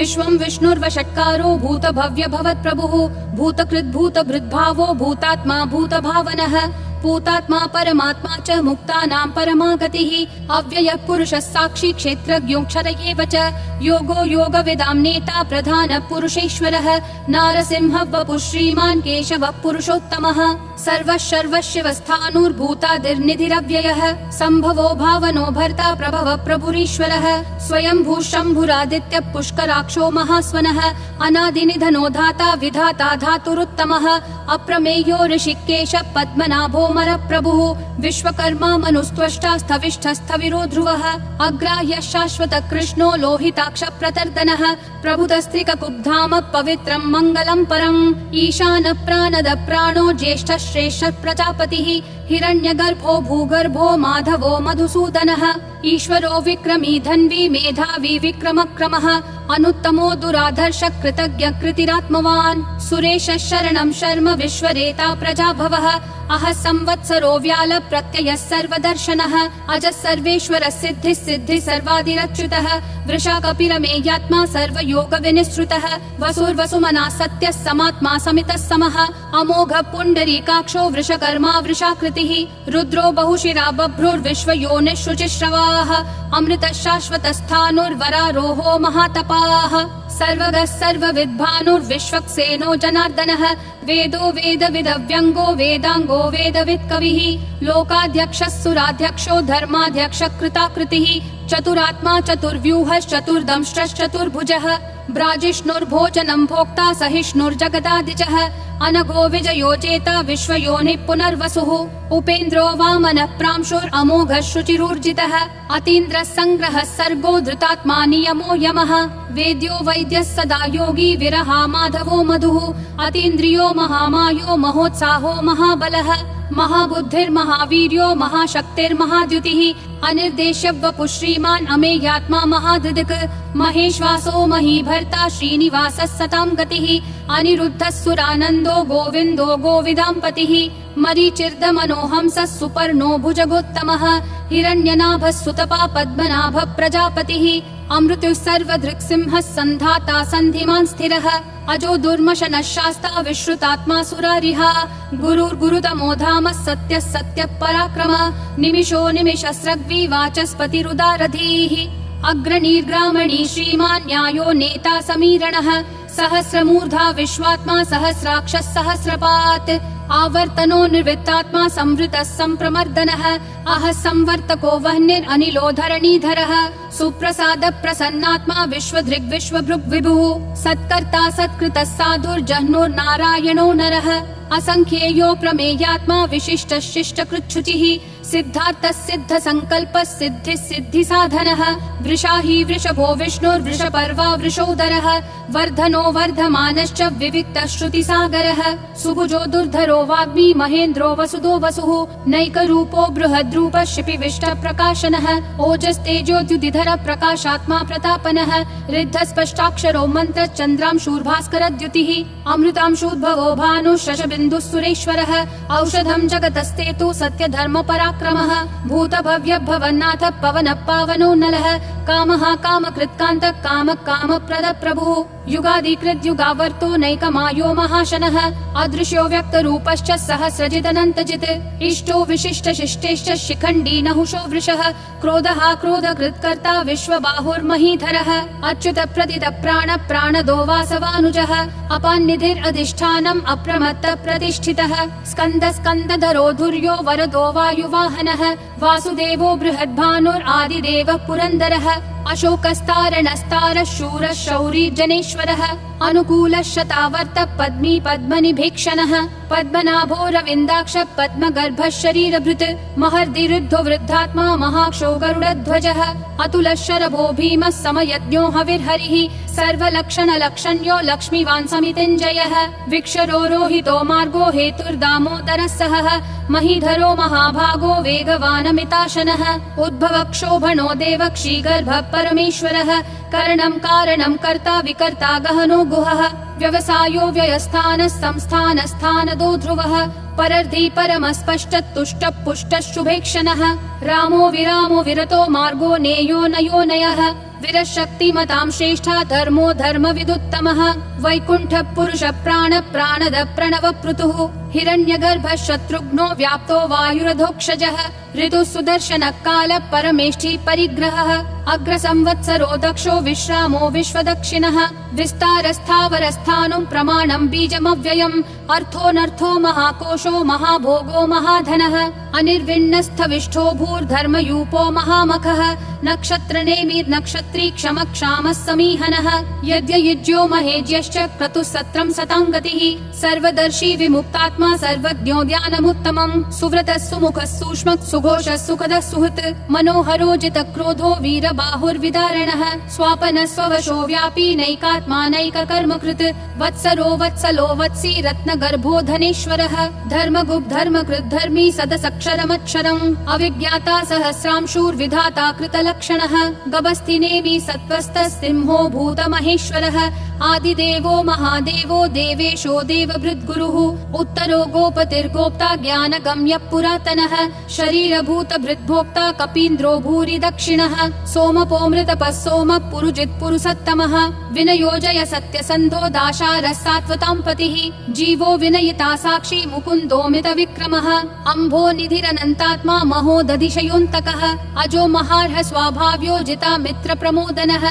विश्वं विष्णुर्वषट्कारो भूतभव्य भवत्प्रभुः भूतकृद्भूतभृद्भावो भूतात्मा भूतभावनः भूतात्मा परमात्मा च मुक्तानां परमा गतिः अव्ययः पुरुषः साक्षी क्षेत्रज्ञोऽक्षर एव च योगो योगविदां नेता प्रधानः पुरुषेश्वरः नारसिंहः वपुः श्रीमान् केशवः पुरुषोत्तमः सर्वः सर्वशिवस्थाणुर्भूतादिर्निधिरव्ययः सम्भवो भावनो भर्ता प्रभवः प्रभुरीश्वरः स्वयंभू शम्भुरादित्यः पुष्कराक्षो महास्वनः अनादिनिधनो धाता विधाता धातुरुत्तमः अप्रमेयो ऋषिकेशः पद्मनाभो मरप्रभुः विश्वकर्मा मनुस्त्वष्टा स्थविष्ठस्थविरो ध्रुवः अग्राह्यः शाश्वतः कृष्णो लोहिताक्ष प्रतर्दनः प्रभुतस्त्रिककुब्धाम पवित्रं मङ्गलं परम् ईशानः प्राणदः प्राणो ज्येष्ठः श्रेष्ठः प्रजापतिः हिरण्यगर्भो भूगर्भो माधवो मधुसूदनः ईश्वरो विक्रमी धन्वी मेधावी विक्रमक्रमः अनुत्तमो दुराधर्ष कृतज्ञ कृतिरात्मवान् सुरेशः शरणं शर्म विश्वरेता प्रजाभवः अहः संवत्सरो व्याल प्रत्ययः सर्वदर्शनः अजः सर्वेश्वरः सिद्धिः सिद्धिः सर्वादिरच्युतः वृषा कपिरमेयात्मा सर्वयोग विनिश्रुतः वसुर्वसुमना सत्यः समात्मा समितः समः अमोघः पुण्डरीकाक्षो वृषकर्मा वृषाकृतिः रुद्रो बहुशिरा बभ्रुर्विश्वयोनिः शुचिश्रवाः अमृतः शाश्वतस्थाणुर्वरारोहो महातपाः सर्वगः सर्वविद्भानुर्विश्वक्सेनो जनार्दनः वेदो वेदविदव्यङ्गो वेदाङ्गो वेदवित्कविः लोकाध्यक्षः सुराध्यक्षो धर्माध्यक्षः कृताकृतिः चतुरात्मा चतुर्व्यूहश्चतुर्दंष्ट्रश्चतुर्भुजः ब्राजिष्णुर्भोजनं भोक्ता सहिष्णुर्जगदादिजः अनघो विजयो जेता विश्वयोनिः पुनर्वसुः उपेन्द्रो वामनः प्रांशुरमोघः शुचिरूर्जितः अतीन्द्रः सङ्ग्रहः सर्गो धृतात्मा नियमो यमः वेद्यो वैद्यः सदा योगी विरहा माधवो मधुः अतीन्द्रियो महामायो महोत्साहो महाबलः महाबुद्धिर्महावीर्यो महाशक्तिर्महाद्युतिः अनिर्देश्य वपुः श्रीमान् अमेयात्मा महाधृदिक् महेश्वासो महीभर्ता श्रीनिवासः सतां गतिः अनिरुद्धः सुरानन्दो गोविन्दो गोविदाम्पतिः मरीचिर्दमनोहंसः सुपर्णो भुजगोत्तमः हिरण्यनाभः सुतपा पद्मनाभः प्रजापतिः अमृतुः सर्वदृक्सिंहः सन्धाता सन्धिमान् स्थिरः अजो दुर्मशनः शास्ता विश्रुतात्मा सुरारिः गुरुर्गुरुतमो धामः सत्यः सत्यः पराक्रमः निमिषो निमिषस्रग्वी वाचस्पतिरुदारधीः अग्रणीर्ग्रामणी श्रीमान् न्यायो नेता समीरणः सहस्रमूर्धा विश्वात्मा सहस्राक्षः सहस्रपात् आवर्तनो निर्वृत्तात्मा संवृतः सम्प्रमर्दनः अहः संवर्तको वह्निरनिलो धरणीधरः सुप्रसाद प्रसन्नात्मा विश्वधृग् विश्वभृग् विभुः सत्कर्ता सत्कृतः साधुर्जह्नुर्नारायणो नरः असंख्येयो प्रमेयात्मा विशिष्टः शिष्टकृच्छुचिः सिद्धार्थः सिद्ध संकल्पः सिद्धिः सिद्धि साधनः वृषाही वृषभो विष्णुर्वृषपर्वा वृषोदरः वर्धनो वर्धमानश्च विविक्तः श्रुतिसागरः सुभुजो दुर्धरो वाग्मी महेन्द्रो वसुदो वसुः नैकरूपो बृहद्रूपः शिपिविष्टः प्रकाशनः ओजस्तेजोद्युतिधर प्रकाशात्मा प्रतापनः ऋद्धः स्पष्टाक्षरो मन्त्रः चन्द्रांशूर्भास्करद्युतिः अमृतांशूद्भवो भानुः शशबिन्दुः सुरेश्वरः औषधं जगतस्तेतु सत्यधर्म पराक्रमः भूतभव्य भवन्नाथ पवनः पावनो नलः कामः कामकृत्कान्तः कामः कामप्रदः प्रभुः युगादिकृत् युगावर्तो नैकमायो महाशनः अदृश्यो व्यक्तरूपश्च सहस्रजिदनन्तजित् इष्टो विशिष्ट शिष्टेश्च शिखण्डी नहुषो वृषः क्रोधः क्रोधकृत्कर्ता विश्वबाहुर्महीधरः अच्युत प्रदित प्राण प्राणदो वासवानुजः अपान्निधिरधिष्ठानम् अप्रमत्त प्रतिष्ठितः स्कन्द स्कन्दधरो धुर्यो वरदो वायुवाहनः वासुदेवो बृहद्भानुरादिदेवः पुरन्दरः अशोकस्तारणस्तारः शूरः शौरी जनेश्वरः अनुकूलः शतावर्त पद्मी पद्मनिभीक्षणः पद्मनाभो रविन्दाक्ष पद्मगर्भः शरीरभृत् महर्दिरुद्धो वृद्धात्मा महाक्षो गरुडध्वजः अतुलः शरभो भीमः समयज्ञो हविर्हरिः सर्वलक्षणलक्षण्यो लक्ष्मीवान् समितिञ्जयः विक्षरो रोहितो मार्गो हेतुर्दामोदरः सहः महीधरो महाभागो वेगवानमिताशनः उद्भवः क्षोभणो देवः क्षीगर्भः परमेश्वरः करणं कारणं कर्ता विकर्ता गहनो गुहः व्यवसायो व्ययस्थानः संस्थानस्थानदो ध्रुवः परर्धि परमस्पष्टः तुष्टः पुष्टः शुभेक्षणः रामो विरामो विरतो मार्गो नेयो नयो नयः विरशक्तिमतां श्रेष्ठा धर्मो धर्मविदुत्तमः वैकुण्ठः पुरुषः प्राणद प्रणव पृथुः हिरण्यगर्भः शत्रुघ्नो व्याप्तो वायुरधोक्षजः ऋतुः सुदर्शनः कालः परमेष्ठी परिग्रहः अग्रसंवत्सरो दक्षो विश्रामो विश्वदक्षिणः विस्तारस्थावरस्थानं प्रमाणं बीजमव्ययम् अर्थोऽनर्थो महाकोशो महाभोगो महाधनः अनिर्विण्णस्थविष्ठो भूर्धर्मयूपो महामखः नक्षत्रनेमिर्नक्षत्री क्षमक्षामः समीहनः यज्ञयुज्यो महेज्यश्च क्रतुः सत्रं सताङ्गतिः सर्वदर्शी विमुक्तात्मा सर्वज्ञो ज्ञानमुत्तमम् सुव्रतः सुमुखः सूक्ष्मः सुघोषः सुखदः सुहृत् मनोहरो जितक्रोधो वीरबाहुर्विदारणः स्वापनः स्ववशो व्यापी नैकात्मा नैककर्मकृत् वत्सरो वत्सलो वत्सी रत्नगर्भो धनेश्वरः धर्मगुप्धर्मकृत् धर्मी सदसक्षरमक्षरम् अविज्ञाता सहस्रांशूर्विधाता कृतलक्षणः गभस्तिनेमि सत्त्वस्तः सिंहो भूतमहेश्वरः आदिदेवो महादेवो देवेशो देवभृद्गुरुः उत्तरो गोपतिर्गोप्ता ज्ञानगम्यः पुरातनः शरीरभूतभृद्भोक्ता कपीन्द्रो भूरि दक्षिणः सोमपोमृतपः सोमः पुरुजित् पुरुषोत्तमः विनयोजय सत्यसन्धो दाशारः सात्वतां पतिः जीवो विनयिता साक्षी मुकुन्दोमित विक्रमः अम्भो निधिरनन्तात्मा महोदधिशयोऽन्तकः अजो महार्ह स्वाभाव्यो जिता मित्र प्रमोदनः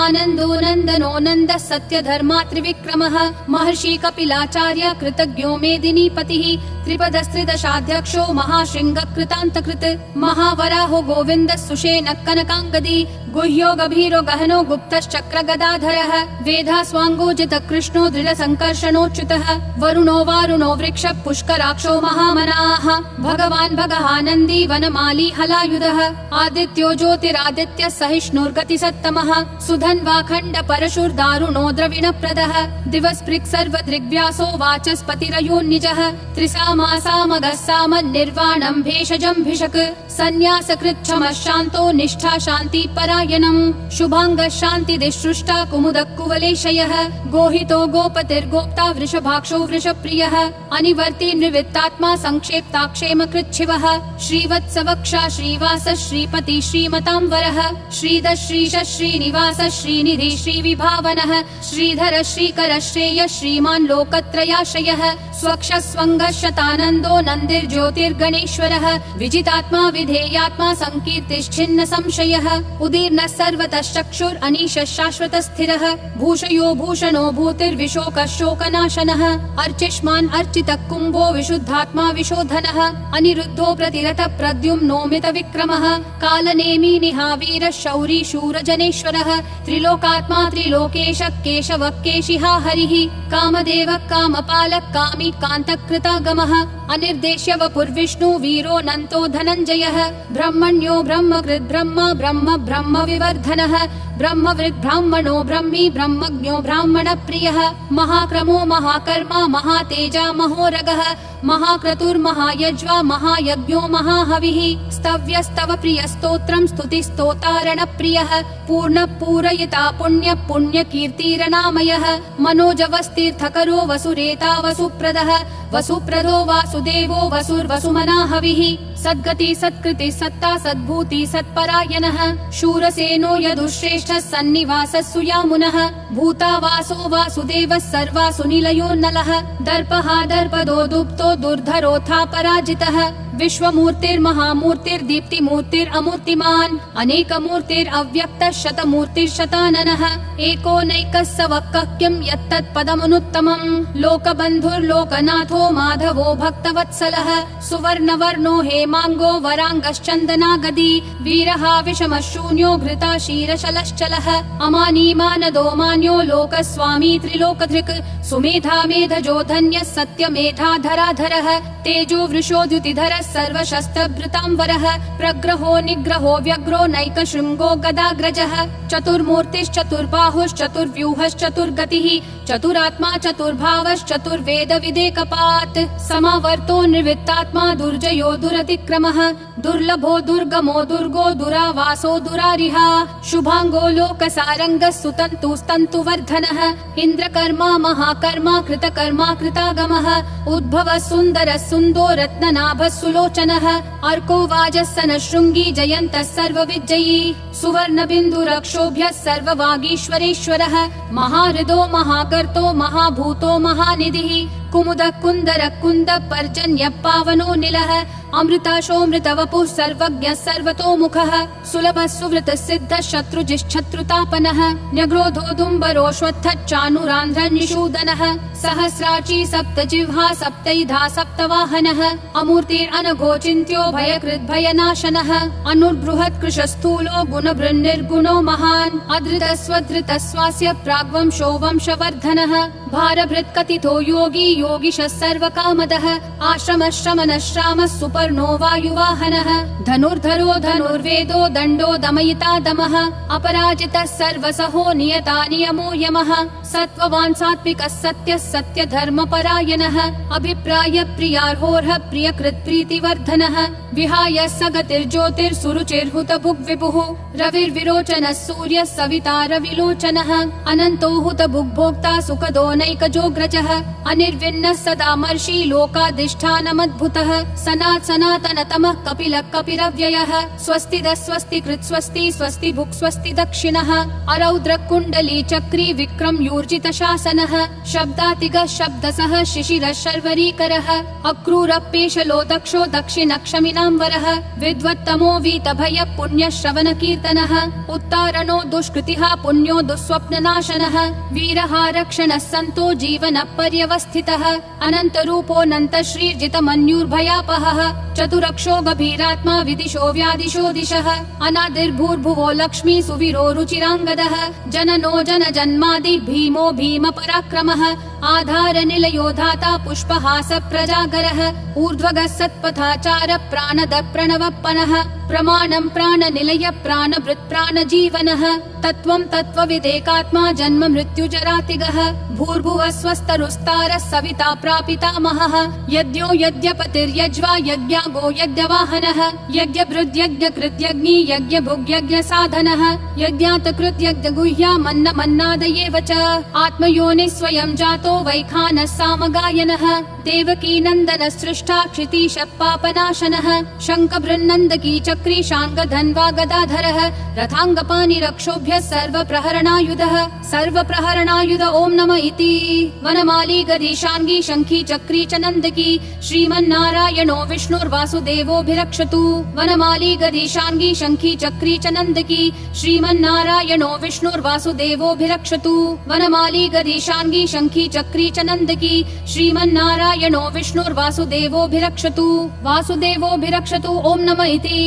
आनन्दो नन्दनो नन्दः सत्यधर्मा त्रिविक्रमः महर्षि कपिलाचार्य कृतज्ञो मेदिनीपतिः त्रिपदस्त्रिदशाध्यक्षो महाशृङ्ग कृतान्तकृत् महावराहो गोविन्दः सुषेणः कनकाङ्गदी गुह्यो गभीरो गहनो गुप्तश्चक्र गदाधरः वेधास्वाङ्गोजित कृष्णो दृढसङ्कर्षणोच्युतः वरुणो वारुणो वृक्ष पुष्कराक्षो महामनाः भगवान् भगहानन्दी वनमाली हलायुधः आदित्यो ज्योतिरादित्यः सहिष्णुर्गतिसत्तमः सुधन्वाखण्ड परशुर्दारुणो द्रविणप्रदः दिवस्पृक् सर्वदृग्व्यासो वाचस्पतिरयोन्निजः त्रिसामासामगः सामन्निर्वाणं भेषजं भिषक् सन्न्यासकृच्छमः शान्तो निष्ठा शान्ति परायणम् शुभाङ्गः शान्तिदिसृष्टा कुमुदः कुवलेशयः गोहितो गोपतिर्गोप्ता वृषभाक्षो वृषप्रियः अनिवर्ति निवृत्तात्मा संक्षेप्ताक्षेमकृच्छिवः श्रीवत्सवक्षा श्रीवास श्रीपति श्रीमतां वरः श्रीधर श्रीश श्रीनिवास श्रीनिधि श्रीविभावनः श्रीधर श्रीकर श्रेय श्रीमान् लोकत्रयाश्रयः स्वक्ष स्वङ्ग शतानन्दो नन्दिर्ज्योतिर्गणेश्वरः विजितात्मा विधेयात्मा संकीर्तिश्छिन्न संशयः उदीर्णः सर्वतः चक्षुर् अनीशः शाश्वत स्थिरः भूषयो भूषणो भूतिर्विशोकः शोकनाशनः अर्चिष्मान् अर्चितः कुम्भो विशुद्धात्मा विशोधनः अनिरुद्धो प्रतिरथ प्रद्युम्नोमित विक्रमः कालनेमी निहावीरः शौरी शूरजनेश्वरः त्रिलोकात्मा त्रिलोकेश केशवः केशिहा हरिः कामदेवः कामपालः कामी कान्तकृतागमः अनिर्देश्य वपुर्विष्णु वीरो नन्तो धनञ्जयः ब्रह्मण्यो ब्रह्मकृत् ब्रह्म ब्रह्म ब्रह्म विवर्धनः ब्रह्मवृद् ब्राह्मणो ब्रह्मी ब्रह्मज्ञो ब्राह्मण प्रियः महाक्रमो महाकर्मा महातेजा महोरगः महाक्रतुर्महायज्वा महायज्ञो महाहविः स्तव्यस्तव प्रिय स्तोत्रं स्तुतिस्तोतारण प्रियः पूर्ण पूरयिता पुण्य पुण्य कीर्तिरनामयः मनोजवस्तीर्थकरो वसुरेता वसुप्रदः वसुप्रदो वासुदेवो वसुर्वसुमनाहविः सद्गति सत्कृति सत्ता सद्भूति सत्परायणः शूरसेनो यदुश्रेष्ठः सन्निवासः सुयामुनः भूतावासो वासुदेवः सर्वासुनिलयो नलः दर्पः दर्पदो दुप्तो दुर्धरोऽथा पराजितः विश्वमूर्तिर्महामूर्तिर्दीप्तिमूर्तिरमूर्तिमान् अनेकमूर्तिरव्यक्तः शतमूर्तिर्शताननः एकोनैकः सवक्कः किं यत्तत्पदमनुत्तमम् लोकबन्धुर्लोकनाथो माधवो भक्तवत्सलः सुवर्णवर्णो हेमाङ्गो वराङ्गश्चन्दनागदी वीरः विषमः शून्यो घृता क्षीरशलश्चलः अमानीमानदो मान्यो लोकस्वामी त्रिलोकधृक् सुमेधा मेधजो धन्यः सत्यमेधाधराधरः तेजो वृषो द्युतिधरः सर्वशस्त्रभृतांवरः प्रग्रहो निग्रहो व्यग्रो नैकशृङ्गो गदाग्रजः चतुर्मूर्तिश्चतुर्बाहुश्चतुर्व्यूहश्चतुर्गतिः चतुरात्मा चतुर्भावश्चतुर्वेदविदेकपात् समावर्तो निर्वृत्तात्मा दुर्जयो दुरतिक्रमः दुर्लभो दुर्गमो दुर्गो दुरावासो दुरारिहा शुभांगो लोकसारङ्गः सुतन्तुस्तन्तुवर्धनः इन्द्रकर्मा महाकर्मा कृतकर्मा कृतागमः उद्भवः सुन्दरः सुन्दो रत्ननाभः सुलोचनः अर्को वाजस्सनः शृङ्गी जयन्तः सर्वविजयी सुवर्णबिन्दुरक्षोभ्यः सर्ववागीश्वरेश्वरः महाहृदो महाकर्तो महाभूतो महानिधिः कुमुदः कुन्दरः कुन्दः पर्जन्यः पावनो निलः अमृताशोऽमृतवपुः सर्वज्ञः सर्वतोमुखः सुलभः सुवृतः सिद्धः शत्रुजिश्शत्रुतापनः न्यग्रोधोदुम्बरोऽश्वत्थः चानुरान्ध्रः निषूदनः सहस्राची सप्तजिह्वा सप्तैधा सप्तवाहनः अमूर्तिरनघोचिन्त्यो भयकृद्भयनाशनः अनुर्बृहत्कृशस्थूलो गुणभृन्निर्गुणो महान् अधृतस्वधृतः स्वास्य प्राग्वंशो वंशवर्धनः भारभृत्कथितो योगी योगिशः सर्वकामदः आश्रमः श्रमणः श्रामः सुपर्णो वायुवाहनः धनुर्धरो धनुर्वेदो दण्डो दमयिता दमः अपराजितः सर्वसहो नियता नियमो यमः सत्त्ववान् सात्विकः सत्यः सत्यधर्मपरायणः अभिप्राय प्रियार्होर्ह प्रियकृत् प्रीतिवर्धनः विहाय सगतिर्ज्योतिर्सुरुचिर्हुतभुग्विभुः रविर्विरोचनः सूर्यः सविता रविलोचनः अनन्तो हुतभुग्भोक्ता सुखदो नैकजोऽग्रजः अनिर्विण्णः सदामर्षि लोकाधिष्ठानमद्भुतः सनातनतमः कपिलः कपिरव्ययः स्वस्तिदः स्वस्तिकृत् स्वस्ति स्वस्ति भुक् स्वस्ति दक्षिणः अरौद्र कुण्डली चक्री विक्रम यूर्जित शासनः शब्दातिगः शब्दसः शिशिरः शर्वरीकरः अक्रूरपेशलो दक्षो दक्षिणक्षमिनाम्बरः विद्वत्तमो वीतभय पुण्यश्रवण कीर्तनः उत्तारणो दुष्कृतिः पुण्यो दुःस्वप्ननाशनः वीरः रक्षणः सन्तो जीवनः पर्यवस्थितः अनन्तरूपोऽनन्त श्रीर्जितमन्युर्भयापहः चतुरक्षो गभीरात्मा विदिशो व्यादिशो दिशः अनादिर्भूर्भुवो लक्ष्मी सुवीरो रुचिराङ्गदः जननो जनजन्मादि भीमो भीम पराक्रमः आधार निलयो धाता पुष्पहास प्रजागरः ऊर्ध्वगः सत्पथाचार प्राणद प्रणवप्पनः प्रमाणं प्राणनिलय प्राणभृत् प्राणजीवनः तत्त्वं तत्त्वविदेकात्मा जन्म मृत्युजरातिगः भूर्भुवः स्वस्तरुस्तारः सविता प्रापितामहः यज्ञो यज्ञपतिर्यज्वा यज्ञागो यज्ञवाहनः यज्ञभृद्यज्ञकृत्यग्नि यज्ञभुग्यज्ञसाधनः यज्ञातकृत्यज्ञगुह्यामन्नमन्नादयेव च आत्मयोनिः स्वयं जातो वैखानः सामगायनः देवकी नन्दनः सृष्टा क्षितीशः पापनाशनः शङ्खबृन्नन्दकी चक्री शाङ्गधन्वा गदाधरः रथाङ्गपाणिरक्षोभ्यः सर्वप्रहरणायुधः सर्वप्रहरणायुध ॐ नमः इति वनमाली गदीशाङ्गी शङ्खी चक्री च नन्दकी श्रीमन्नारायणो विष्णुर्वासुदेवोऽभिरक्षतु वनमाली गदीशाङ्गी शङ्खी चक्री च नन्दकी श्रीमन्नारायणो विष्णुर्वासुदेवोऽभिरक्षतु वनमाली गदीशाङ्गी शङ्खी चक्री च नन्दकी श्रीमन्नारायणो विष्णुर्वासुदेवोऽभिरक्षतु वासुदेवोऽभिरक्षतु ॐ नमः इति।